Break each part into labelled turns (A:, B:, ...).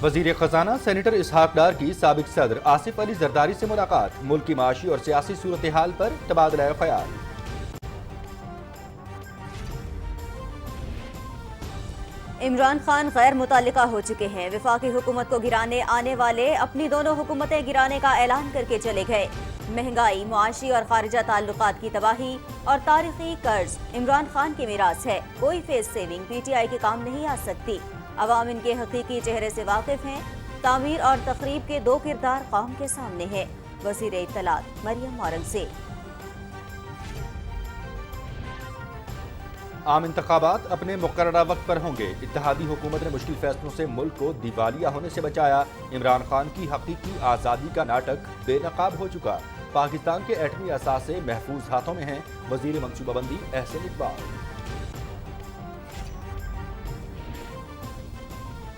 A: وزیر خزانہ سینیٹر اسحاق ڈار کی سابق صدر آصف علی زرداری سے ملاقات، ملک کی معاشی اور سیاسی صورتحال پر تبادلہ خیال۔
B: عمران خان غیر متعلقہ ہو چکے ہیں، وفاقی حکومت کو گرانے آنے والے اپنی دونوں حکومتیں گرانے کا اعلان کر کے چلے گئے۔ مہنگائی، معاشی اور خارجہ تعلقات کی تباہی اور تاریخی قرض عمران خان کی میراث ہے، کوئی فیس سیونگ پی ٹی آئی کے کام نہیں آ سکتی۔ عوام ان کے حقیقی چہرے سے واقف ہیں، تعمیر اور تخریب کے دو کردار قوم کے سامنے ہیں۔ وزیر اطلاعات مریم اورنگزیب۔
A: عام انتخابات اپنے مقررہ وقت پر ہوں گے، اتحادی حکومت نے مشکل فیصلوں سے ملک کو دیوالیہ ہونے سے بچایا، عمران خان کی حقیقی آزادی کا ناٹک بے نقاب ہو چکا، پاکستان کے ایٹمی اثاثے محفوظ ہاتھوں میں ہیں، وزیر منصوبہ بندی احسن اقبال۔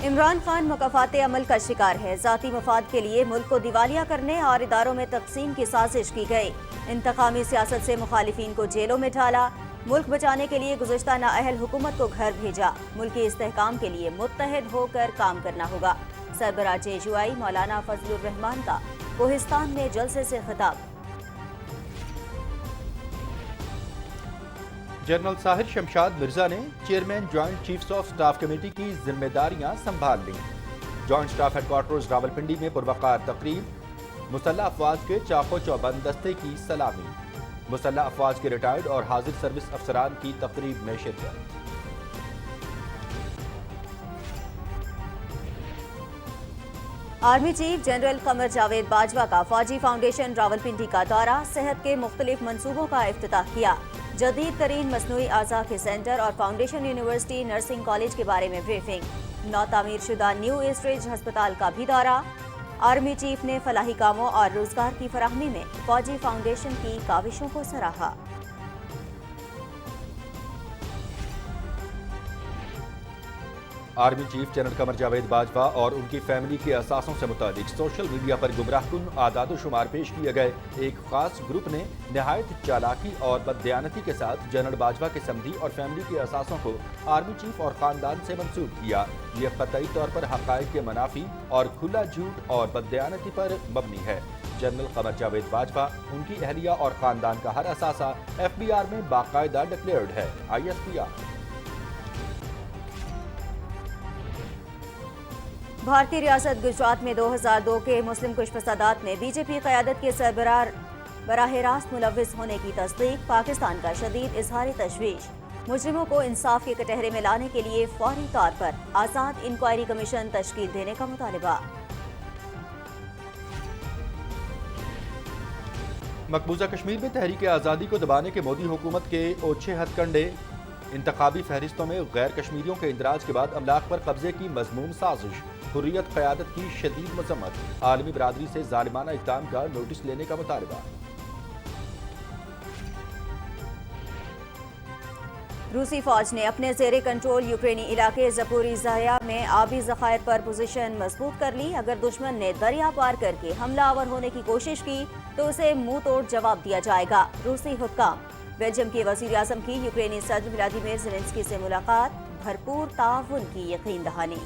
B: عمران خان مکافات عمل کا شکار ہے، ذاتی مفاد کے لیے ملک کو دیوالیہ کرنے اور اداروں میں تقسیم کی سازش کی گئی، انتقامی سیاست سے مخالفین کو جیلوں میں ڈالا، ملک بچانے کے لیے گزشتہ نااہل حکومت کو گھر بھیجا، ملکی استحکام کے لیے متحد ہو کر کام کرنا ہوگا۔ سربراہ جے یو آئی مولانا فضل الرحمان کا کوہستان میں جلسے سے خطاب۔
A: جنرل ساحر شمشاد مرزا نے chairman joint chiefs of staff committee کی ذمہ داریاں سنبھال لیں، joint staff headquarters Rawalpindi میں پروقار تقریب، مسلح افواج کے چاقو چوبند دستے کی سلامی، مسلح افواج کے ریٹائرڈ اور حاضر سروس افسران کی تقریب میں شرکت۔
B: Army chief general Qamar Javed Bajwa کا فوجی فاؤنڈیشن راولپنڈی کا دورہ، صحت کے مختلف منصوبوں کا افتتاح کیا، جدید ترین مصنوعی اعضاء کے سینٹر اور فاؤنڈیشن یونیورسٹی نرسنگ کالج کے بارے میں بریفنگ، نو تعمیر شدہ نیو ایسٹ رج ہسپتال کا بھی دورہ۔ آرمی چیف نے فلاحی کاموں اور روزگار کی فراہمی میں فوجی فاؤنڈیشن کی کاوشوں کو سراہا۔
A: Army chief general Qamar Javed Bajwa اور ان کی فیملی کے اثاثوں سے متعلق سوشل میڈیا پر گمراہ کن اعداد و شمار پیش کیے گئے، ایک خاص گروپ نے نہایت چالاکی اور بددیانتی کے ساتھ جنرل باجوہ کے سمدھی اور فیملی کے اثاثوں کو آرمی چیف اور خاندان سے منسوب کیا۔ یہ قطعی طور پر حقائق کے منافی اور کھلا جھوٹ اور بددیانتی پر مبنی ہے۔ جنرل قمر جاوید باجوہ، ان کی اہلیہ اور خاندان کا ہر اثاثہ ایف بی آر میں باقاعدہ ڈکلیئرڈ ہے، آئی ایس پی آر۔
B: بھارتی ریاست گجرات میں 2002 کے مسلم کش فسادات میں بی جے پی قیادت کے سربراہ براہ راست ملوث ہونے کی تصدیق، پاکستان کا شدید اظہار تشویش، مجرموں کو انصاف کے کٹہرے میں لانے کے لیے فوری طور پر آزاد انکوائری کمیشن تشکیل دینے کا مطالبہ۔
A: مقبوضہ کشمیر میں تحریک آزادی کو دبانے کے مودی حکومت کے اوچھے ہتھ کنڈے، انتخابی فہرستوں میں غیر کشمیریوں کے اندراج کے بعد املاک پر قبضے کی مذموم سازش، حریت قیادت کی شدید مذمت، عالمی برادری سے ظالمانہ اقدام کا نوٹس لینے کا مطالبہ۔
B: روسی فوج نے اپنے زیر کنٹرول یوکرینی علاقے زپوریزھیا میں آبی ذخائر پر پوزیشن مضبوط کر لی، اگر دشمن نے دریا پار کر کے حملہ آور ہونے کی کوشش کی تو اسے منہ توڑ جواب دیا جائے گا، روسی حکام۔ بیلجیم کے وزیر اعظم کی یوکرینی صدر ولادیمیر زیلنسکی سے ملاقات، بھرپور تعاون کی یقین دہانی۔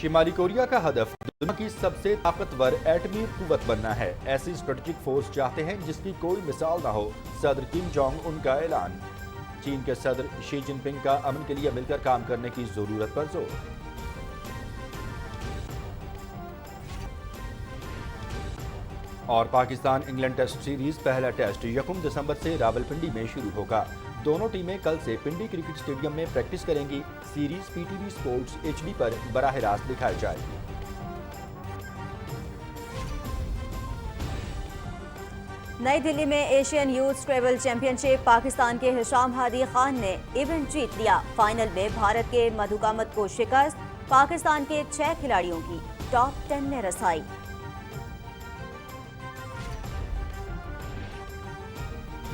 A: شمالی کوریا کا ہدف دنیا کی سب سے طاقتور ایٹمی قوت بننا ہے، ایسی اسٹریٹجک فورس چاہتے ہیں جس کی کوئی مثال نہ ہو، صدر کم جونگ ان کا اعلان۔ چین کے صدر شی جن پنگ کا امن کے لیے مل کر کام کرنے کی ضرورت پر زور۔ اور پاکستان انگلینڈ ٹیسٹ سیریز پہلا ٹیسٹ 1 دسمبر سے راولپنڈی میں شروع ہوگا، دونوں ٹیمیں کل سے پنڈی کرکٹ اسٹیڈیم میں پریکٹس کریں گی، series P T V sports H D پر براہ راست دکھائی جائے گی۔
B: نئی دلی میں Asian youth travel championship, Pakistan کے ہشام ہادی خان نے ایونٹ جیت لیا، فائنل میں بھارت کے مدھو کامت کو شکست، پاکستان کے 6 کھلاڑیوں کی ٹاپ 10 میں رسائی۔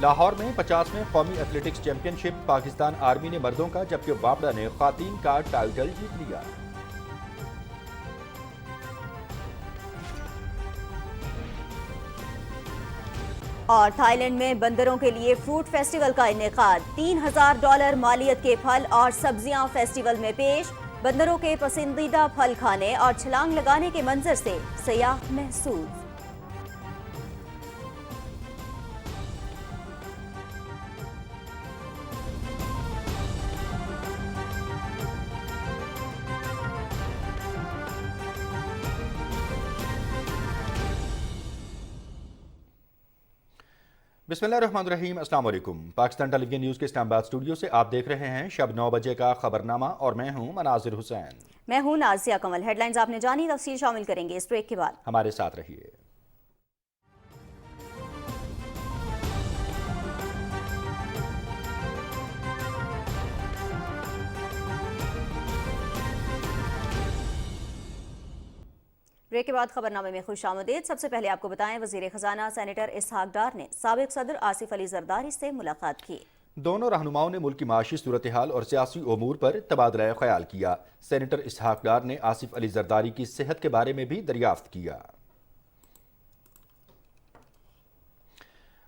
A: لاہور میں 50ویں قومی ایتھلیٹکس چیمپئن شپ، پاکستان آرمی نے مردوں کا جبکہ بابڑا نے خواتین کا ٹائٹل جیت لیا۔
B: اور تھائی لینڈ میں بندروں کے لیے فروٹ فیسٹیول کا انعقاد، $3000 مالیت کے پھل اور سبزیاں فیسٹیول میں پیش۔ بندروں کے پسندیدہ پھل کھانے اور چھلانگ لگانے کے منظر سے سیاح محظوظ۔
A: بسم اللہ الرحمن الرحیم، السلام علیکم۔ پاکستان ٹیلی ویژن نیوز کے اسلام آباد اسٹوڈیو سے آپ دیکھ رہے ہیں شب 9 بجے کا خبرنامہ اور میں ہوں مناظر حسین۔
B: میں ہوں نازیہ کمل۔ ہیڈ لائنز آپ نے جانی، تفصیل شامل کریں گے اس بریک کے بعد۔
A: ہمارے ساتھ رہیے۔
B: بریک کے بعد خبرنامے میں خوش آمدید۔ سب سے پہلے آپ کو بتائیں، وزیر خزانہ سینیٹر اسحاق ڈار نے سابق صدر آصف علی زرداری سے ملاقات کی۔
A: دونوں رہنماؤں نے ملک کی معاشی صورتحال اور سیاسی امور پر تبادلہ خیال کیا۔ سینیٹر اسحاق ڈار نے آصف علی زرداری کی صحت کے بارے میں بھی دریافت کیا۔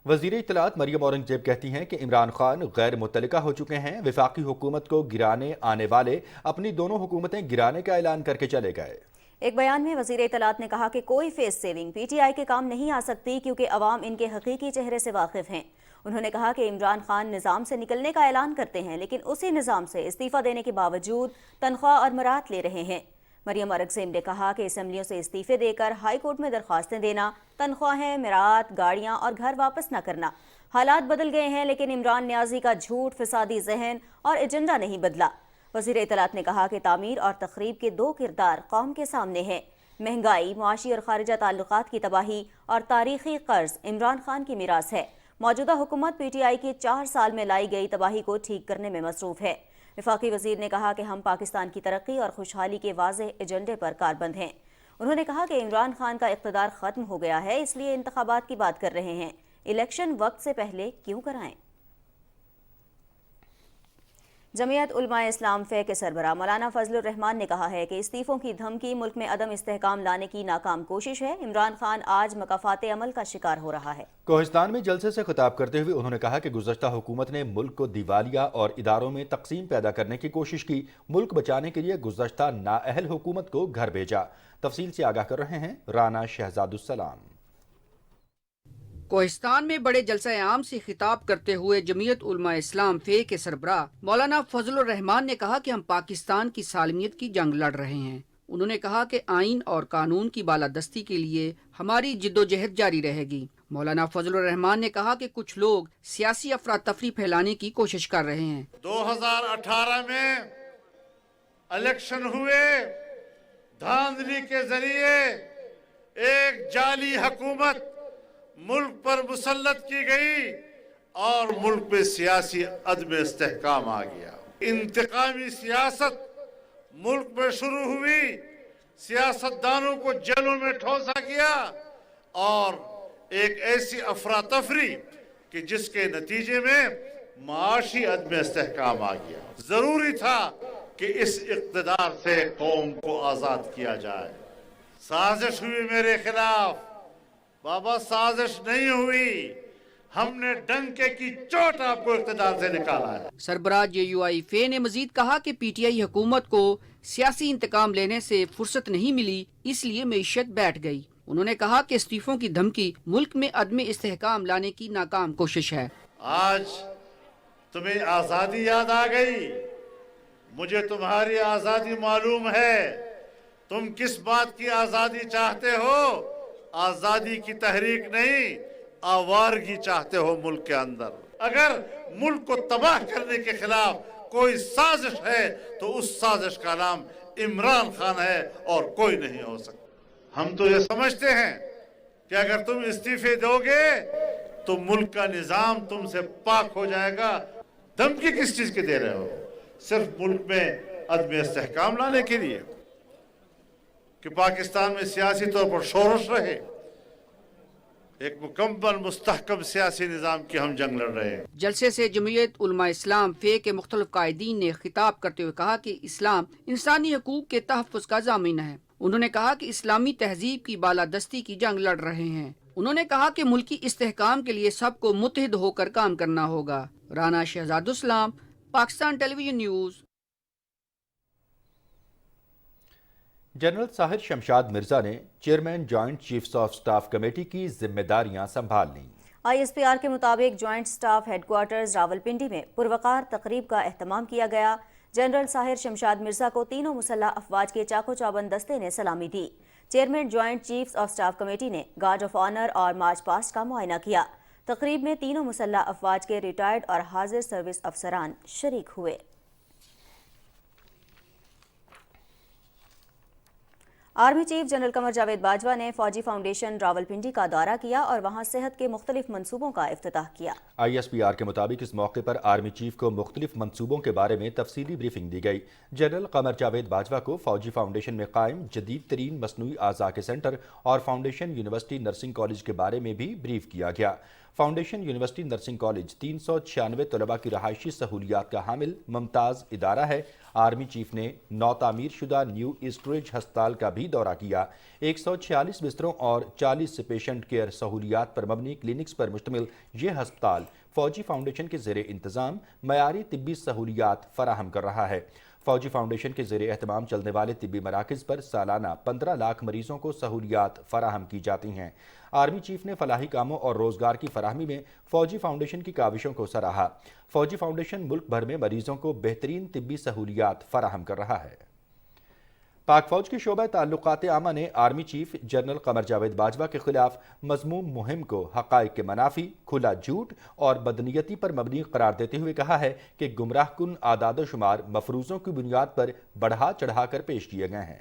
A: وزیر اطلاعات مریم اورنگزیب کہتی ہیں کہ عمران خان غیر متعلقہ ہو چکے ہیں۔ وفاقی حکومت کو گرانے آنے والے اپنی دونوں حکومتیں گرانے کا اعلان کر کے چلے گئے۔
B: ایک بیان میں وزیر اطلاعات نے کہا کہ کوئی فیس سیونگ پی ٹی آئی کے کام نہیں آ سکتی کیونکہ عوام ان کے حقیقی چہرے سے واقف ہیں۔ انہوں نے کہا کہ عمران خان نظام سے نکلنے کا اعلان کرتے ہیں لیکن اسی نظام سے استعفیٰ دینے کے باوجود تنخواہ اور مراد لے رہے ہیں۔ مریم اورنگزیب نے کہا کہ اسمبلیوں سے استعفے دے کر ہائی کورٹ میں درخواستیں دینا، تنخواہیں، مراد، گاڑیاں اور گھر واپس نہ کرنا۔ حالات بدل گئے ہیں لیکن عمران نیازی کا جھوٹ، فسادی ذہن اور ایجنڈا نہیں بدلا۔ وزیر اطلاعات نے کہا کہ تعمیر اور تخریب کے دو کردار قوم کے سامنے ہیں۔ مہنگائی، معاشی اور خارجہ تعلقات کی تباہی اور تاریخی قرض عمران خان کی میراث ہے۔ موجودہ حکومت پی ٹی آئی کی 4 سال میں لائی گئی تباہی کو ٹھیک کرنے میں مصروف ہے۔ وفاقی وزیر نے کہا کہ ہم پاکستان کی ترقی اور خوشحالی کے واضح ایجنڈے پر کاربند ہیں۔ انہوں نے کہا کہ عمران خان کا اقتدار ختم ہو گیا ہے، اس لیے انتخابات کی بات کر رہے ہیں۔ الیکشن وقت سے پہلے کیوں کرائیں؟ جمعیت علماء اسلام فے کے سربراہ مولانا فضل الرحمان نے کہا ہے کہ استعفوں کی دھمکی ملک میں عدم استحکام لانے کی ناکام کوشش ہے۔ عمران خان آج مکافات عمل کا شکار ہو رہا ہے۔
A: کوہستان میں جلسے سے خطاب کرتے ہوئے انہوں نے کہا کہ گزشتہ حکومت نے ملک کو دیوالیہ اور اداروں میں تقسیم پیدا کرنے کی کوشش کی۔ ملک بچانے کے لیے گزشتہ نااہل حکومت کو گھر بھیجا۔ تفصیل سے آگاہ کر رہے ہیں رانا شہزاد السلام۔
C: کوہستان میں بڑے جلسہ عام سے خطاب کرتے ہوئے جمعیت علماء اسلام فے کے سربراہ مولانا فضل الرحمان نے کہا کہ ہم پاکستان کی سالمیت کی جنگ لڑ رہے ہیں۔ انہوں نے کہا کہ آئین اور قانون کی بالادستی کے لیے ہماری جدوجہد جاری رہے گی۔ مولانا فضل الرحمان نے کہا کہ کچھ لوگ سیاسی افراتفری پھیلانے کی کوشش کر رہے ہیں۔
D: 2018 میں الیکشن ہوئے، دھاندلی کے ذریعے ایک جعلی حکومت ملک پر مسلط کی گئی اور ملک پہ سیاسی عدم استحکام آ گیا۔ انتقامی سیاست ملک میں شروع ہوئی، سیاستدانوں کو جیلوں میں ٹھونسا گیا اور ایک ایسی افراتفری کہ جس کے نتیجے میں معاشی عدم استحکام آ گیا۔ ضروری تھا کہ اس اقتدار سے قوم کو آزاد کیا جائے۔ سازش ہوئی میرے خلاف، بابا سازش نہیں ہوئی، ہم نے ڈنکے کی چوٹ آپ کو اقتدار سے نکالا ہے۔
C: سربراہ جے یو آئی فے نے مزید کہا کہ پی ٹی آئی حکومت کو سیاسی انتقام لینے سے فرصت نہیں ملی، اس لیے معیشت بیٹھ گئی۔ انہوں نے کہا کہ استعفوں کی دھمکی ملک میں عدم استحکام لانے کی ناکام کوشش ہے۔
D: آج تمہیں آزادی یاد آ گئی، مجھے تمہاری آزادی معلوم ہے، تم کس بات کی آزادی چاہتے ہو؟ آزادی کی تحریک نہیں، آوارگی چاہتے ہو ملک کے اندر۔ اگر ملک کو تباہ کرنے کے خلاف کوئی سازش ہے تو اس سازش کا نام عمران خان ہے اور کوئی نہیں ہو سکتا۔ ہم تو یہ سمجھتے ہیں کہ اگر تم استعفے دو گے تو ملک کا نظام تم سے پاک ہو جائے گا۔ دھمکی کس چیز کے دے رہے ہو؟ صرف ملک میں عدم استحکام لانے کے لیے کہ پاکستان میں سیاسی طور پر شورش رہے۔ ایک مکمل مستحکم سیاسی نظام کی ہم جنگ لڑ رہے ہیں۔
C: جلسے سے جمعیت علماء اسلام فے کے مختلف قائدین نے خطاب کرتے ہوئے کہا کہ اسلام انسانی حقوق کے تحفظ کا ضامن ہے۔ انہوں نے کہا کہ اسلامی تہذیب کی بالادستی کی جنگ لڑ رہے ہیں۔ انہوں نے کہا کہ ملکی استحکام کے لیے سب کو متحد ہو کر کام کرنا ہوگا۔ Rana Shahzad Islam, Pakistan television news.
A: General Sahir Shamshad Mirza نے chairman joint chiefs of staff committee کی ذمہ داریاں سنبھال لیں۔
B: ISPR کے مطابق joint staff headquarters Rawalpindi میں پروقار تقریب کا اہتمام کیا گیا۔ جنرل ساحر شمشاد مرزا کو تینوں مسلح افواج کے چاقو چوبند دستے نے سلامی دی۔ Chairman joint chiefs of staff committee نے گارڈ آف آنر اور مارچ پاسٹ کا معائنہ کیا۔ تقریب میں تینوں مسلح افواج کے ریٹائرڈ اور حاضر سروس افسران شریک ہوئے۔ Army chief general Qamar Javed Bajwa نے فوجی فاؤنڈیشن راولپنڈی کا دورہ کیا اور وہاں صحت کے مختلف منصوبوں کا افتتاح کیا۔
A: ISPR کے مطابق اس موقع پر آرمی چیف کو مختلف منصوبوں کے بارے میں تفصیلی بریفنگ دی گئی۔ جنرل قمر جاوید باجوہ کو فوجی فاؤنڈیشن میں قائم جدید ترین مصنوعی اعضاء کے سینٹر اور فاؤنڈیشن یونیورسٹی نرسنگ کالج کے بارے میں بھی بریف کیا گیا۔ فاؤنڈیشن یونیورسٹی نرسنگ کالج 396 طلباء کی رہائشی سہولیات کا حامل ممتاز ادارہ ہے۔ آرمی چیف نے نو تعمیر شدہ نیو ایسٹریج ہسپتال کا بھی دورہ کیا۔ 146 بستروں اور 40 پیشنٹ کیئر سہولیات پر مبنی کلینکس پر مشتمل یہ ہسپتال فوجی فاؤنڈیشن کے زیر انتظام معیاری طبی سہولیات فراہم کر رہا ہے۔ فوجی فاؤنڈیشن کے زیر اہتمام چلنے والے طبی مراکز پر سالانہ 15 لاکھ مریضوں کو سہولیات فراہم کی جاتی ہیں۔ آرمی چیف نے فلاحی کاموں اور روزگار کی فراہمی میں فوجی فاؤنڈیشن کی کاوشوں کو سراہا۔ فوجی فاؤنڈیشن ملک بھر میں مریضوں کو بہترین طبی سہولیات فراہم کر رہا ہے۔ پاک فوج کے شعبہ تعلقات عامہ نے army chief general Qamar Javed Bajwa کے خلاف مذموم مہم کو حقائق کے منافی، کھلا جھوٹ اور بدنیتی پر مبنی قرار دیتے ہوئے کہا ہے کہ گمراہ کن اعداد و شمار مفروضوں کی بنیاد پر بڑھا چڑھا کر پیش کیے گئے ہیں۔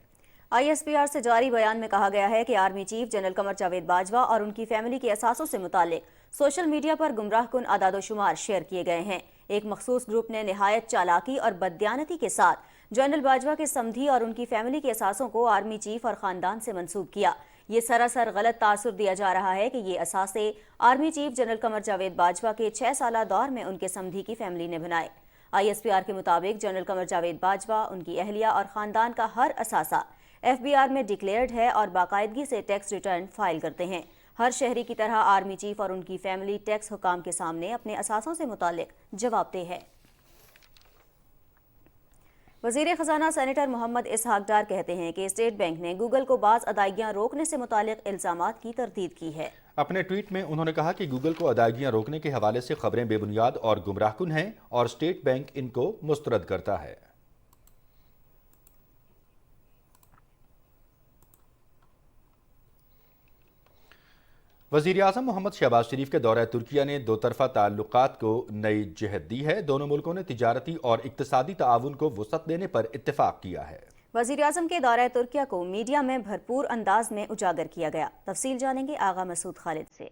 B: ISPR سے جاری بیان میں کہا گیا ہے کہ army chief general Qamar Javed Bajwa اور ان کی فیملی کے اثاثوں سے متعلق سوشل میڈیا پر گمراہ کن اعداد و شمار شیئر کیے گئے ہیں۔ ایک مخصوص گروپ نے نہایت چالاکی اور بددیانتی کے ساتھ جنرل باجوہ کے سمدھی اور ان کی فیملی کے اثاثوں کو آرمی چیف اور خاندان سے منسوب کیا۔ یہ سراسر غلط تاثر دیا جا رہا ہے کہ یہ اثاثے army chief general Qamar Javed Bajwa کے 6 سالہ دور میں ان کے سمدھی کی فیملی نے بنائے۔ ISPR کے مطابق جنرل قمر جاوید باجوہ، ان کی اہلیہ اور خاندان کا ہر اثاثہ FBR میں ڈکلیئرڈ ہے اور باقاعدگی سے ٹیکس ریٹرن فائل کرتے ہیں۔ ہر شہری کی طرح آرمی چیف اور ان کی فیملی ٹیکس حکام کے سامنے اپنے اثاثوں سے متعلق جواب دہ ہے۔ وزیر خزانہ سینیٹر محمد اسحاق ڈار کہتے ہیں کہ اسٹیٹ بینک نے گوگل کو بعض ادائیگیاں روکنے سے متعلق الزامات کی تردید کی ہے۔
A: اپنے ٹویٹ میں انہوں نے کہا کہ گوگل کو ادائیگیاں روکنے کے حوالے سے خبریں بے بنیاد اور گمراہ کن ہیں اور اسٹیٹ بینک ان کو مسترد کرتا ہے۔ وزیراعظم محمد شہباز شریف کے دورہ ترکیہ نے دو طرفہ تعلقات کو نئی جہت دی ہے۔ دونوں ملکوں نے تجارتی اور اقتصادی تعاون کو وسعت دینے پر اتفاق کیا ہے۔
B: وزیراعظم کے دورہ ترکیہ کو میڈیا میں بھرپور انداز میں اجاگر کیا گیا۔ تفصیل جانیں گے آغا مسعود خالد سے۔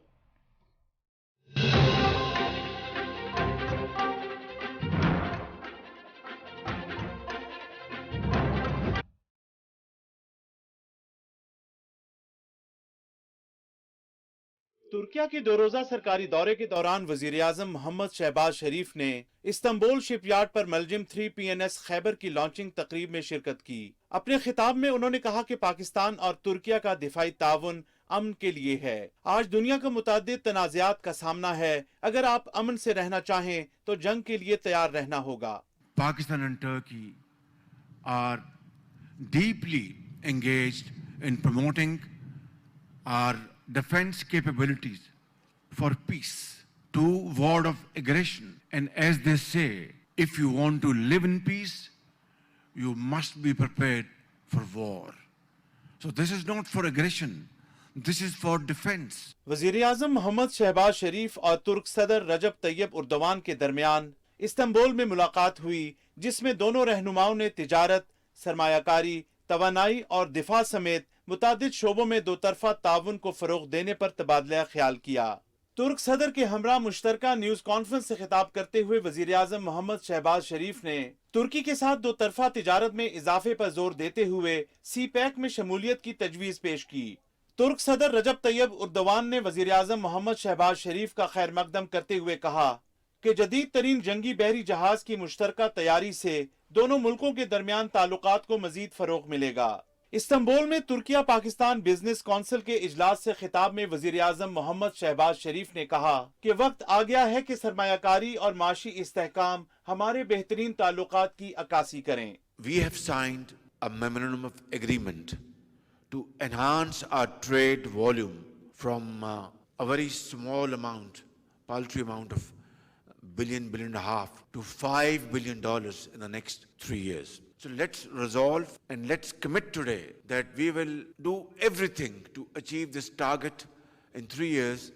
E: ترکیہ کے 2 روزہ سرکاری دورے کے دوران وزیراعظم محمد شہباز شریف نے استنبول شپ یارڈ پر ملجم 3 PNS خیبر کی لانچنگ تقریب میں شرکت کی۔ اپنے خطاب میں انہوں نے کہا کہ پاکستان اور ترکیہ کا دفاعی تعاون امن کے لیے ہے۔ آج دنیا کا متعدد تنازعات کا سامنا ہے۔ اگر آپ امن سے رہنا چاہیں تو جنگ کے لیے تیار رہنا ہوگا۔
F: Pakistan and Turkey are deeply engaged in promoting our defense capabilities for peace, to ward off aggression. And as they say, if you want to live in peace, you must be prepared for war. So this is not for aggression, this is for defense.
E: وزیراعظم محمد شہباز شریف اور ترک صدر رجب طیب اردوان کے درمیان Istanbul میں ملاقات ہوئی، جس میں دونوں رہنماؤں نے تجارت، سرمایہ کاری، توانائی اور دفاع سمیت متعدد شعبوں میں دو طرفہ تعاون کو فروغ دینے پر تبادلہ خیال کیا۔ ترک صدر کے ہمراہ مشترکہ نیوز کانفرنس سے خطاب کرتے ہوئے وزیراعظم محمد شہباز شریف نے ترکی کے ساتھ دو طرفہ تجارت میں اضافے پر زور دیتے ہوئے سی پیک میں شمولیت کی تجویز پیش کی۔ ترک صدر رجب طیب اردوان نے وزیراعظم محمد شہباز شریف کا خیر مقدم کرتے ہوئے کہا کہ جدید ترین جنگی بحری جہاز کی مشترکہ تیاری سے دونوں ملکوں کے درمیان تعلقات کو مزید فروغ ملے گا۔ استنبول میں ترکیہ پاکستان بزنس کونسل کے اجلاس سے خطاب میں وزیر اعظم محمد شہباز شریف نے کہا کہ وقت آ گیا ہے کہ سرمایہ کاری اور معاشی استحکام ہمارے بہترین تعلقات کی عکاسی کریں.
F: We have signed a memorandum of agreement to enhance our trade volume from a very small amount, paltry amount of $1 billion to $5 billion in the next 3 years. So let's resolve and let's commit today that we will do everything to achieve this target in 3 years,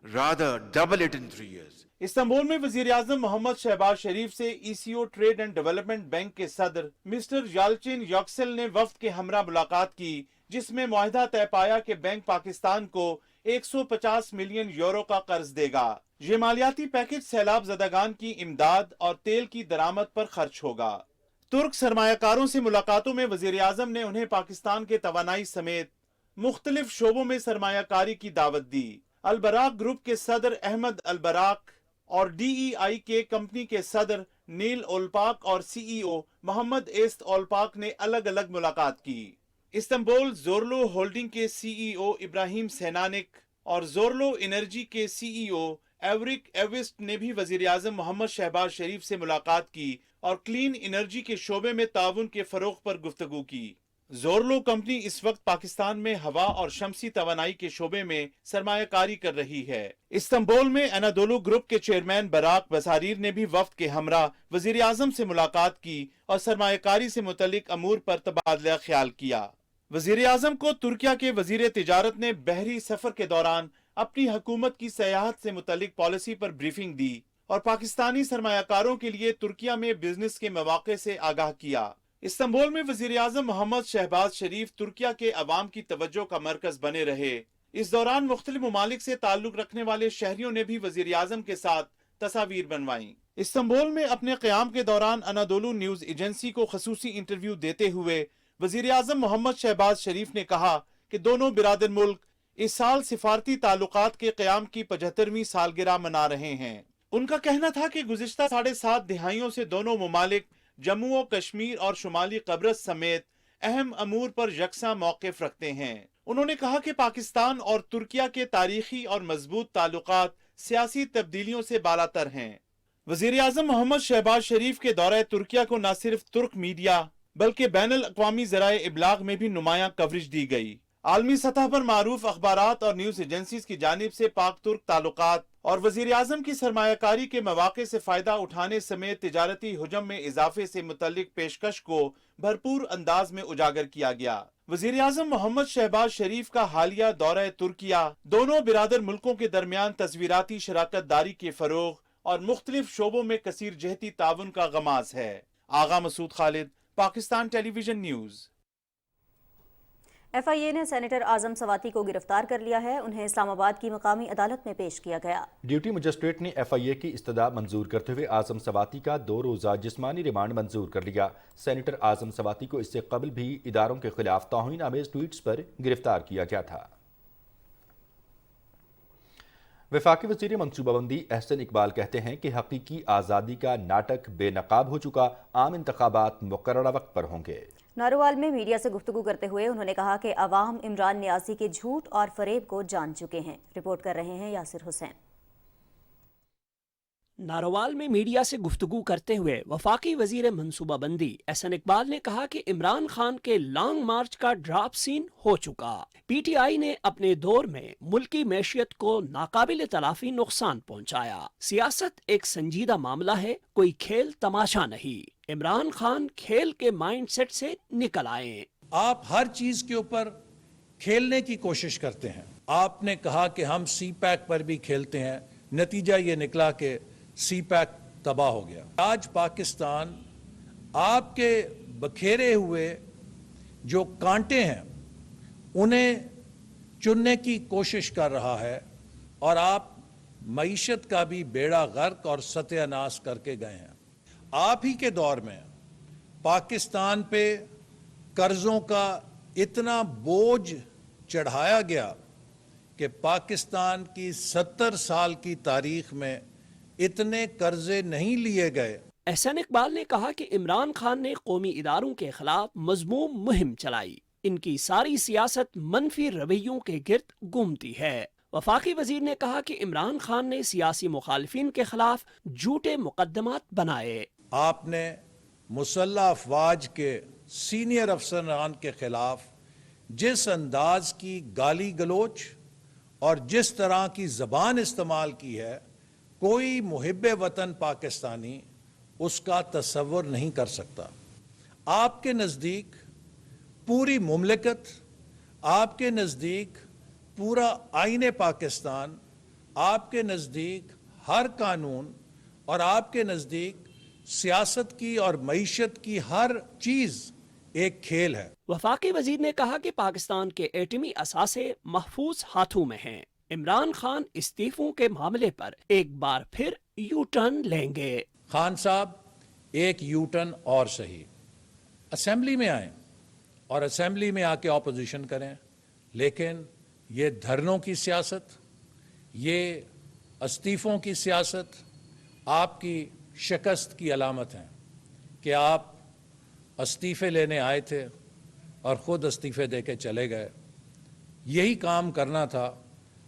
F: rather double it in 3 years.
E: Istanbul میں وزیر اعظم محمد شہباز شریف سے ECO trade and development bank کے صدر mister یالچن یوکسل نے وفد کے ہمراہ ملاقات کی، جس میں معاہدہ طے پایا کہ بینک پاکستان کو 150 ملین یورو کا قرض دے گا. یہ مالیاتی پیکج سیلاب زدگان کی امداد اور تیل کی درآمد پر خرچ ہوگا. ترک سرمایہ کاروں سے ملاقاتوں میں وزیر اعظم نے انہیں پاکستان کے توانائی سمیت مختلف شعبوں میں سرمایہ کاری کی دعوت دی. البراق گروپ کے صدر احمد البراق اور DEI کے کمپنی کے صدر نیل اولپاک اور CEO محمد ایست اولپاک نے الگ الگ ملاقات کی. استنبول زورلو ہولڈنگ کے CEO ابراہیم سینانک اور زورلو انرجی کے CEO ایورک ایوسٹ نے بھی وزیر اعظم محمد شہباز شریف سے ملاقات کی اور کلین انرجی کے شعبے میں تعاون کے فروغ پر گفتگو کی. زورلو کمپنی اس وقت پاکستان میں ہوا اور شمسی توانائی کے شعبے میں سرمایہ کاری کر رہی ہے. استنبول میں انادولو گروپ کے چیئرمین براق بساریر نے بھی وفد کے ہمراہ وزیر اعظم سے ملاقات کی اور سرمایہ کاری سے متعلق امور پر تبادلہ خیال کیا. وزیر اعظم کو ترکیہ کے وزیر تجارت نے بحری سفر کے دوران اپنی حکومت کی سیاحت سے متعلق پالیسی پر بریفنگ دی اور پاکستانی سرمایہ کاروں کے لیے ترکیہ میں بزنس کے مواقع سے آگاہ کیا. استنبول میں وزیر اعظم محمد شہباز شریف ترکیہ کے عوام کی توجہ کا مرکز بنے رہے. اس دوران مختلف ممالک سے تعلق رکھنے والے شہریوں نے بھی وزیر اعظم کے ساتھ تصاویر بنوائیں. استنبول میں اپنے قیام کے دوران انادولو نیوز ایجنسی کو خصوصی انٹرویو دیتے ہوئے وزیر اعظم محمد شہباز شریف نے کہا کہ دونوں برادر ملک اس سال سفارتی تعلقات کے قیام کی 75ویں سالگرہ منا رہے ہیں. ان کا کہنا تھا کہ گزشتہ 7.5 دہائیوں سے دونوں ممالک جموں و کشمیر اور شمالی قبرص سمیت اہم امور پر یکساں موقف رکھتے ہیں. انہوں نے کہا کہ پاکستان اور ترکیہ کے تاریخی اور مضبوط تعلقات سیاسی تبدیلیوں سے بالاتر ہیں. وزیر اعظم محمد شہباز شریف کے دورہ ترکیہ کو نہ صرف ترک میڈیا بلکہ بین الاقوامی ذرائع ابلاغ میں بھی نمایاں کوریج دی گئی. عالمی سطح پر معروف اخبارات اور نیوز ایجنسیز کی جانب سے پاک ترک تعلقات اور وزیر اعظم کی سرمایہ کاری کے مواقع سے فائدہ اٹھانے سمیت تجارتی حجم میں اضافے سے متعلق پیشکش کو بھرپور انداز میں اجاگر کیا گیا. وزیر اعظم محمد شہباز شریف کا حالیہ دورہ ترکیہ دونوں برادر ملکوں کے درمیان تصویراتی شراکت داری کے فروغ اور مختلف شعبوں میں کثیر جہتی تعاون کا غماز ہے. آغا مسعود خالد، Pakistan television news.
B: FIA نے سینیٹر اعظم سواتی کو گرفتار کر لیا ہے. انہیں اسلام آباد کی مقامی عدالت میں پیش کیا گیا.
A: ڈیوٹی مجسٹریٹ نے FIA کی استدعا منظور کرتے ہوئے اعظم سواتی کا 2 روزہ جسمانی ریمانڈ منظور کر لیا. سینیٹر اعظم سواتی کو اس سے قبل بھی اداروں کے خلاف توہین آمیز ٹویٹس پر گرفتار کیا گیا تھا. وفاقی وزیر منصوبہ بندی احسن اقبال کہتے ہیں کہ حقیقی آزادی کا ناٹک بے نقاب ہو چکا، عام انتخابات مقررہ وقت پر ہوں گے.
B: ناروال میں میڈیا سے گفتگو کرتے ہوئے انہوں نے کہا کہ عوام عمران نیازی کے جھوٹ اور فریب کو جان چکے ہیں. رپورٹ کر رہے ہیں یاسر حسین.
G: ناروال میں میڈیا سے گفتگو کرتے ہوئے وفاقی وزیر منصوبہ بندی احسن اقبال نے کہا کہ عمران خان کے لانگ مارچ کا ڈراپ سین ہو چکا. PTI نے اپنے دور میں ملکی معیشت کو ناقابل تلافی نقصان پہنچایا. سیاست ایک سنجیدہ معاملہ ہے، کوئی کھیل تماشا نہیں. عمران خان کھیل کے مائنڈ سیٹ سے نکل آئے.
H: آپ ہر چیز کے اوپر کھیلنے کی کوشش کرتے ہیں. آپ نے کہا کہ ہم سی پیک پر بھی کھیلتے ہیں، نتیجہ یہ نکلا کہ سی پیک تباہ ہو گیا. آج پاکستان آپ کے بکھیرے ہوئے جو کانٹے ہیں انہیں چننے کی کوشش کر رہا ہے، اور آپ معیشت کا بھی بیڑا غرق اور ستیہ ناش کر کے گئے ہیں. آپ ہی کے دور میں پاکستان پہ قرضوں کا اتنا بوجھ چڑھایا گیا کہ پاکستان کی 70 سال کی تاریخ میں اتنے قرضے نہیں لیے گئے.
G: احسن اقبال نے کہا کہ عمران خان نے قومی اداروں کے خلاف مذموم مہم چلائی. ان کی ساری سیاست منفی رویوں کے گرد گھومتی ہے۔ وفاقی وزیر نے کہا کہ عمران خان نے سیاسی مخالفین کے خلاف جھوٹے مقدمات بنائے۔
H: آپ نے مسلح افواج کے سینئر افسران کے خلاف جس انداز کی گالی گلوچ اور جس طرح کی زبان استعمال کی ہے، کوئی محب وطن پاکستانی اس کا تصور نہیں کر سکتا۔ آپ کے نزدیک پوری مملکت، آپ کے نزدیک پورا آئین پاکستان، آپ کے نزدیک ہر قانون اور آپ کے نزدیک سیاست کی اور معیشت کی ہر چیز ایک کھیل ہے۔
G: وفاقی وزیر نے کہا کہ پاکستان کے ایٹمی اثاثے محفوظ ہاتھوں میں ہیں۔ عمران خان استعفوں کے معاملے پر ایک بار پھر یو ٹرن لیں گے۔
H: خان صاحب ایک یو ٹرن اور صحیح، اسمبلی میں آئیں اور اسمبلی میں آ کے اپوزیشن کریں، لیکن یہ دھرنوں کی سیاست، یہ استعفوں کی سیاست آپ کی شکست کی علامت ہیں کہ آپ استعفے لینے آئے تھے اور خود استعفے دے کے چلے گئے۔ یہی کام کرنا تھا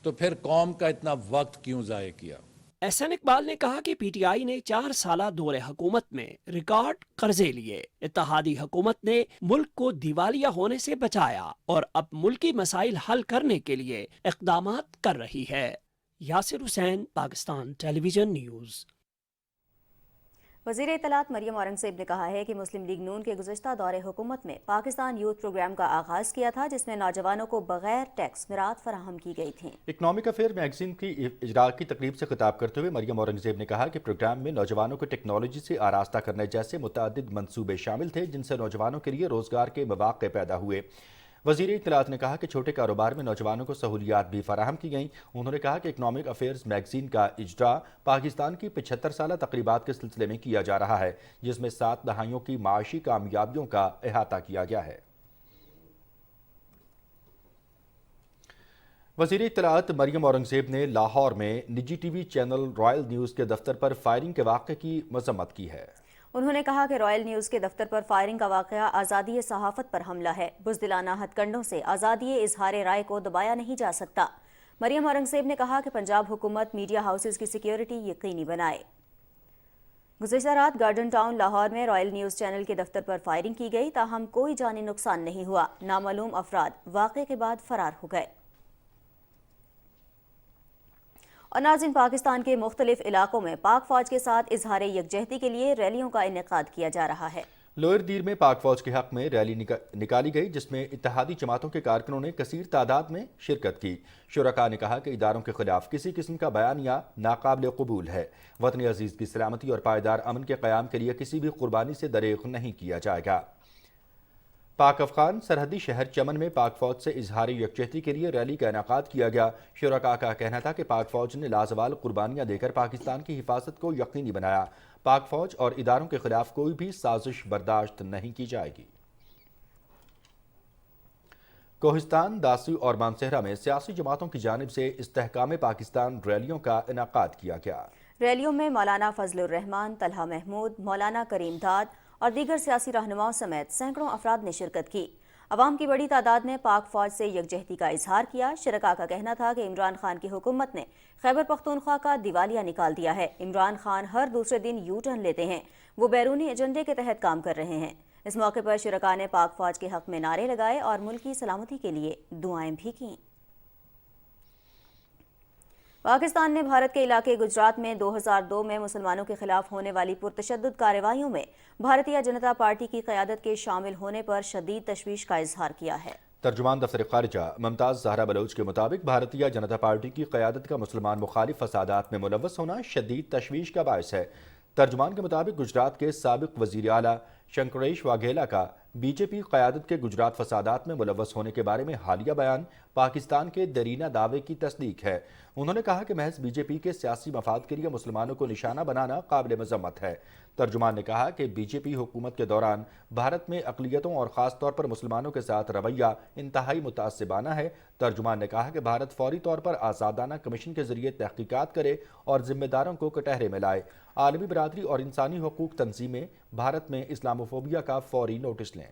H: تو پھر قوم کا اتنا وقت کیوں ضائع کیا؟
G: احسن اقبال نے کہا کہ پی ٹی آئی نے 4 سالہ دور حکومت میں ریکارڈ قرضے لیے۔ اتحادی حکومت نے ملک کو دیوالیہ ہونے سے بچایا اور اب ملکی مسائل حل کرنے کے لیے اقدامات کر رہی ہے۔ یاسر حسین، پاکستان ٹیلی ویژن نیوز۔
B: وزیر اطلاعات مریم اورنگزیب نے کہا ہے کہ مسلم لیگ نون کے گزشتہ دور حکومت میں پاکستان یوتھ پروگرام کا آغاز کیا تھا، جس میں نوجوانوں کو بغیر ٹیکس مراعات فراہم کی گئی تھیں۔
A: اکنامک افیئر میگزین کی اجرا کی تقریب سے خطاب کرتے ہوئے مریم اورنگزیب نے کہا کہ پروگرام میں نوجوانوں کو ٹیکنالوجی سے آراستہ کرنے جیسے متعدد منصوبے شامل تھے، جن سے نوجوانوں کے لیے روزگار کے مواقع پیدا ہوئے۔ وزیر اطلاعات نے کہا کہ چھوٹے کاروبار میں نوجوانوں کو سہولیات بھی فراہم کی گئیں۔ انہوں نے کہا کہ اکنامک افیئرز میگزین کا اجرا پاکستان کی 75 سالہ تقریبات کے سلسلے میں کیا جا رہا ہے، جس میں 7 دہائیوں کی معاشی کامیابیوں کا احاطہ کیا گیا ہے۔ وزیر اطلاعات مریم اورنگزیب نے لاہور میں نجی T V channel Royal news کے دفتر پر فائرنگ کے واقعے کی مذمت کی ہے۔
B: انہوں نے کہا کہ رائل نیوز کے دفتر پر فائرنگ کا واقعہ آزادی صحافت پر حملہ ہے۔ بزدلانہ ہتھ کنڈوں سے آزادی اظہار رائے کو دبایا نہیں جا سکتا۔ مریم اورنگزیب نے کہا کہ پنجاب حکومت میڈیا ہاؤسز کی سیکیورٹی یقینی بنائے۔ گزشتہ رات گارڈن ٹاؤن لاہور میں رائل نیوز چینل کے دفتر پر فائرنگ کی گئی، تاہم کوئی جانی نقصان نہیں ہوا۔ نامعلوم افراد واقعے کے بعد فرار ہو گئے۔ اور ناظرین، پاکستان کے مختلف علاقوں میں پاک فوج کے ساتھ اظہار یکجہتی کے لیے ریلیوں کا انعقاد کیا جا رہا ہے۔
A: لوئر دیر میں پاک فوج کے حق میں ریلی نکالی گئی، جس میں اتحادی جماعتوں کے کارکنوں نے کثیر تعداد میں شرکت کی۔ شرکاء نے کہا کہ اداروں کے خلاف کسی قسم کا بیانیہ ناقابل قبول ہے۔ وطن عزیز کی سلامتی اور پائیدار امن کے قیام کے لیے کسی بھی قربانی سے دریغ نہیں کیا جائے گا۔ پاک افغان سرحدی شہر چمن میں پاک فوج سے اظہار یکجہتی کے لیے ریلی کا انعقاد کیا گیا۔ شرکاء کا کہنا تھا کہ پاک فوج نے لازوال قربانیاں دے کر پاکستان کی حفاظت کو یقینی بنایا۔ پاک فوج اور اداروں کے خلاف کوئی بھی سازش برداشت نہیں کی جائے گی۔ کوہستان، داسی اور مانسہرہ میں سیاسی جماعتوں کی جانب سے استحکام پاکستان ریلیوں کا انعقاد کیا گیا۔
B: ریلیوں میں مولانا فضل الرحمان، طلحہ محمود، مولانا کریم داد اور دیگر سیاسی رہنماؤں سمیت سینکڑوں افراد نے شرکت کی۔ عوام کی بڑی تعداد نے پاک فوج سے یکجہتی کا اظہار کیا۔ شرکاء کا کہنا تھا کہ عمران خان کی حکومت نے خیبر پختونخوا کا دیوالیہ نکال دیا ہے۔ عمران خان ہر دوسرے دن یو ٹرن لیتے ہیں، وہ بیرونی ایجنڈے کے تحت کام کر رہے ہیں۔ اس موقع پر شرکاء نے پاک فوج کے حق میں نعرے لگائے اور ملک کی سلامتی کے لیے دعائیں بھی کیں۔ پاکستان نے بھارت کے علاقے گجرات میں 2002 میں مسلمانوں کے خلاف ہونے والی پرتشدد کارروائیوں میں بھارتیہ جنتا پارٹی کی قیادت کے شامل ہونے پر شدید تشویش کا اظہار کیا ہے۔
A: ترجمان دفتر خارجہ ممتاز زہرا بلوچ کے مطابق بھارتیہ جنتا پارٹی کی قیادت کا مسلمان مخالف فسادات میں ملوث ہونا شدید تشویش کا باعث ہے۔ ترجمان کے مطابق گجرات کے سابق وزیر اعلیٰ شنکریش واگھیلا کا بی جے پی قیادت کے گجرات فسادات میں ملوث ہونے کے بارے میں حالیہ بیان پاکستان کے دیرینہ دعوے کی تصدیق ہے۔ انہوں نے کہا کہ محض بی جے پی کے سیاسی مفاد کے لیے مسلمانوں کو نشانہ بنانا قابل مذمت ہے۔ ترجمان نے کہا کہ بی جے پی حکومت کے دوران بھارت میں اقلیتوں اور خاص طور پر مسلمانوں کے ساتھ رویہ انتہائی متعصبانہ ہے۔ ترجمان نے کہا کہ بھارت فوری طور پر آزادانہ کمیشن کے ذریعے تحقیقات کرے اور ذمہ داروں کو کٹہرے میں لائے۔ عالمی برادری اور انسانی حقوق تنظیمیں بھارت میں اسلاموفوبیا کا فوری نوٹس لیں۔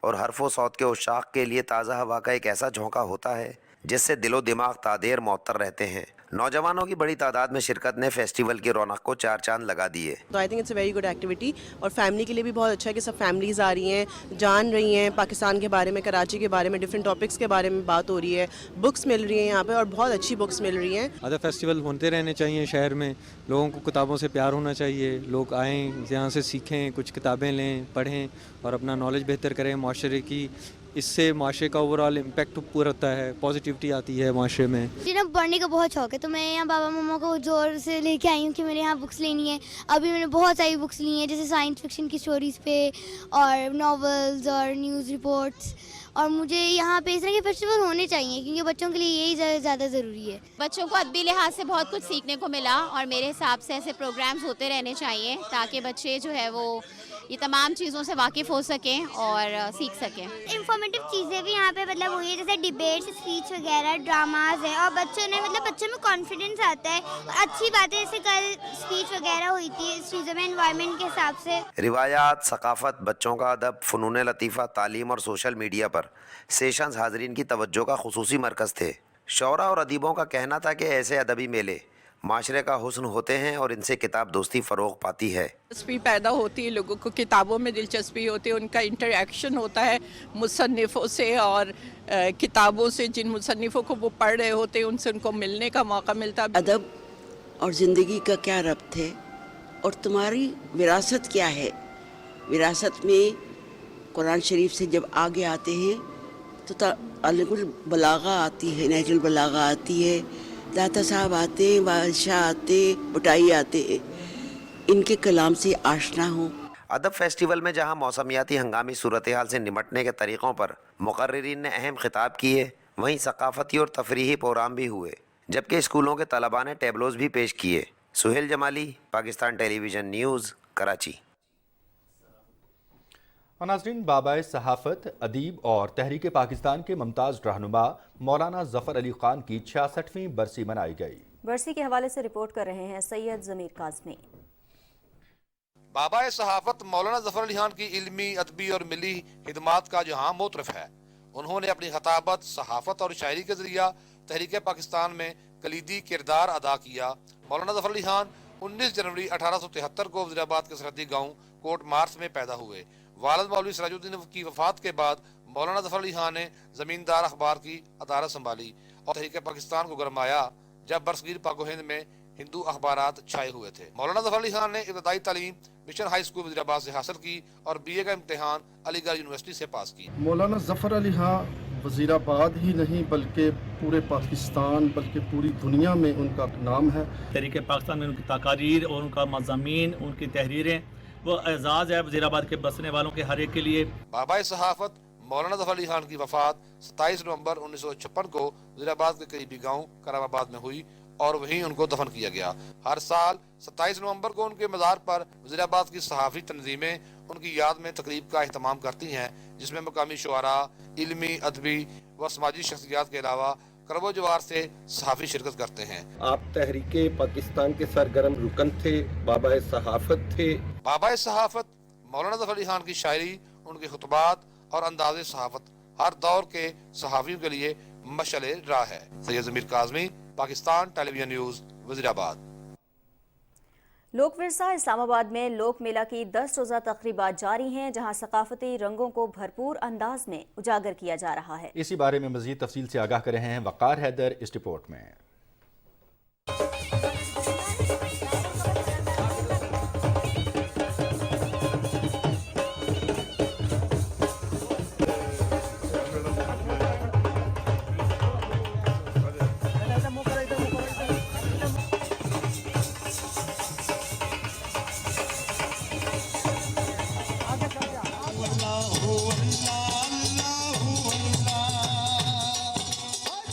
I: اور حرف و صوت کے عشاق کے لیے تازہ ہوا کا ایک ایسا جھونکا ہوتا ہے جس سے دل و دماغ تادیر معطر رہتے ہیں۔ نوجوانوں کی بڑی تعداد میں شرکت نے فیسٹیول کی رونق کو چار چاند لگا دیے۔
J: تو I think it's a very good activity, اور فیملی کے لیے بھی بہت اچھا ہے کہ سب فیملیز آ رہی ہیں، جان رہی ہیں پاکستان کے بارے میں، کراچی کے بارے میں، ڈفرینٹ ٹاپکس کے بارے میں بات ہو رہی ہے، بکس مل رہی ہیں یہاں پہ اور بہت اچھی بکس مل رہی ہیں۔
K: ادر فیسٹیول ہوتے رہنے چاہیے شہر میں، لوگوں کو کتابوں سے پیار ہونا چاہیے، لوگ آئیں یہاں سے سیکھیں، کچھ کتابیں لیں، پڑھیں اور اپنا نالج بہتر کریں معاشرے کی۔ اس سے معاشرے کا اوور آل امپیکٹ پورا ہوتا ہے، پازیٹیوٹی آتی ہے معاشرے میں۔
L: مجھے نا پڑھنے کا بہت شوق ہے، تو میں یہاں بابا ماما کو زور سے لے کے آئی ہوں کہ میرے یہاں بکس لینی ہے۔ ابھی میں نے بہت ساری بکس لی ہیں، جیسے سائنس فکشن کی اسٹوریز پہ اور ناولز اور نیوز رپورٹس، اور مجھے یہاں پہ اس طرح کے فیسٹیول ہونے چاہیے کیونکہ بچوں کے لیے یہی زیادہ ضروری ہے۔
M: بچوں کو ادبی لحاظ سے بہت کچھ سیکھنے کو ملا، اور میرے حساب سے ایسے پروگرامز ہوتے رہنے چاہیے تاکہ بچے جو ہے وہ یہ تمام چیزوں سے واقف ہو سکیں اور سیکھ سکیں۔
L: انفارمیٹیو چیزیں بھی یہاں پہ مطلب ہوئی ہے، جیسے ڈیبیٹس، اسپیچ وغیرہ، ڈراماز ہیں، اور بچوں میں کانفیڈنس آتا ہے، اور اچھی باتیں جیسے کل اسپیچ وغیرہ ہوئی تھی اس چیزوں میں انوائرمنٹ کے حساب سے۔
I: روایات، ثقافت، بچوں کا ادب، فنون لطیفہ، تعلیم اور سوشل میڈیا پر سیشنز حاضرین کی توجہ کا خصوصی مرکز تھے۔ شعراء اور ادیبوں کا کہنا تھا کہ ایسے ادبی میلے معاشرے کا حسن ہوتے ہیں اور ان سے کتاب دوستی فروغ پاتی ہے۔
N: دلچسپی پیدا ہوتی ہے، لوگوں کو کتابوں میں دلچسپی ہوتی ہے، ان کا انٹریکشن ہوتا ہے مصنفوں سے اور کتابوں سے، جن مصنفوں کو وہ پڑھ رہے ہوتے ہیں ان سے ان کو ملنے کا موقع ملتا ہے۔
O: ادب اور زندگی کا کیا ربط ہے اور تمہاری وراثت کیا ہے؟ وراثت میں قرآن شریف سے جب آگے آتے ہیں تو الگ البلاغہ آتی ہے، نہج البلاغہ آتی ہے، داتا صاحب آتے ہیں، بادشاہ آتے، بٹائی آتے ہیں، ان کے کلام سے آشنا ہوں۔
I: ادب فیسٹیول میں جہاں موسمیاتی ہنگامی صورتحال سے نمٹنے کے طریقوں پر مقررین نے اہم خطاب کیے، وہیں ثقافتی اور تفریحی پروگرام بھی ہوئے، جبکہ اسکولوں کے طلباء نے ٹیبلوز بھی پیش کیے۔ سہیل جمالی، Pakistan television news, Karachi.
A: ناظرین، بابائے صحافت، ادیب اور تحریک پاکستان کے ممتاز رہنما مولانا ظفر علی خان کی 66ویں برسی منائی گئی۔
B: برسی کے حوالے سے رپورٹ کر رہے ہیں سید ضمیر کاظمی۔
P: بابائے صحافت مولانا ظفر علی خان کی علمی، ادبی اور ملی خدمات کا جہاں موترف ہے۔ انہوں نے اپنی خطابت، صحافت اور شاعری کے ذریعہ تحریک پاکستان میں کلیدی کردار ادا کیا۔ مولانا ظفر علی خان 19 جنوری 1873 کو وزیر آباد کے سرحدی گاؤں کوٹ مارس میں پیدا ہوئے۔ والد مولوی سراج الدین کی وفات کے بعد مولانا ظفر علی خان نے زمیندار اخبار کی عدالت سنبھالی اور تحریک پاکستان کو گرمایا جب برصغیر پاک و ہند میں ہندو اخبارات چھائے ہوئے تھے۔ مولانا ظفر علی خان نے ابتدائی تعلیم مشن ہائی اسکول وزیر آباد سے حاصل کی اور BA کا امتحان علی گڑھ یونیورسٹی سے پاس کی۔
Q: مولانا ظفر علی خان وزیر آباد ہی نہیں بلکہ پورے پاکستان بلکہ پوری دنیا میں ان کا نام ہے۔
R: تحریک پاکستان میں ان کی تقاریر اور ان کا مضامین، ان کی تحریریں وہ اعزاز ہے وزیر آباد کے بسنے والوں کے ہر ایک کے لیے۔
P: بابائے صحافت مولانا ظفر علی خان کی وفات 27 نومبر 1956 کو وزیر آباد کے قریبی گاؤں کرام آباد میں ہوئی اور وہیں ان کو دفن کیا گیا۔ ہر سال 27 نومبر کو ان کے مزار پر وزیر آباد کی صحافی تنظیمیں ان کی یاد میں تقریب کا اہتمام کرتی ہیں، جس میں مقامی شعراء، علمی، ادبی و سماجی شخصیات کے علاوہ کرب و جوار سے صحافی شرکت کرتے ہیں۔
S: آپ تحریک پاکستان کے سرگرم رکن تھے، بابائے صحافت تھے۔
P: بابائے صحافت مولانا ظفر علی خان کی شاعری، ان کے خطبات اور انداز صحافت ہر دور کے صحافیوں کے لیے مشعل راہ ہے۔ سید ضمیر Kazmi, Pakistan television news, وزیر آباد۔
B: لوک ورثہ اسلام آباد میں لوک میلہ کی 10 روزہ تقریبات جاری ہیں، جہاں ثقافتی رنگوں کو بھرپور انداز میں اجاگر کیا جا رہا ہے۔
A: اسی بارے میں مزید تفصیل سے آگاہ کر رہے ہیں وقار حیدر اس رپورٹ میں۔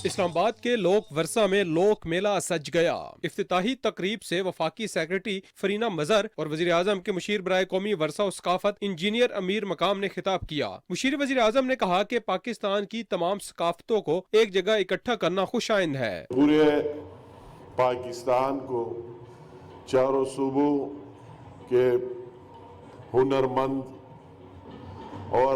T: اسلام آباد کے لوک ورثہ میں لوک میلہ سج گیا۔ افتتاحی تقریب سے وفاقی سیکرٹری فرینا مظہر اور وزیر اعظم کے مشیر برائے قومی ورثہ و ثقافت انجینئر امیر مقام نے خطاب کیا۔ مشیر وزیر اعظم نے کہا کہ پاکستان کی تمام ثقافتوں کو ایک جگہ اکٹھا کرنا خوش آئند ہے۔
U: پورے پاکستان کو چاروں صوبوں کے ہنرمند اور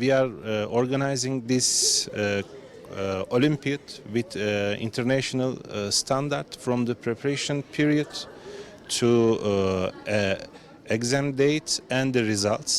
F: We are organizing this Olympiad with international standard from the preparation period to exam dates and the results.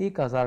V: 1000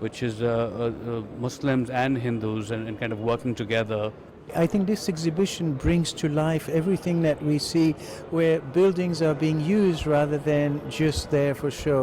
W: which is Muslims and Hindus and kind of working together.
J: I think this exhibition brings to life everything that we see where buildings are being used rather than just there for show.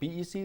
A: PEC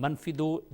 X: -2,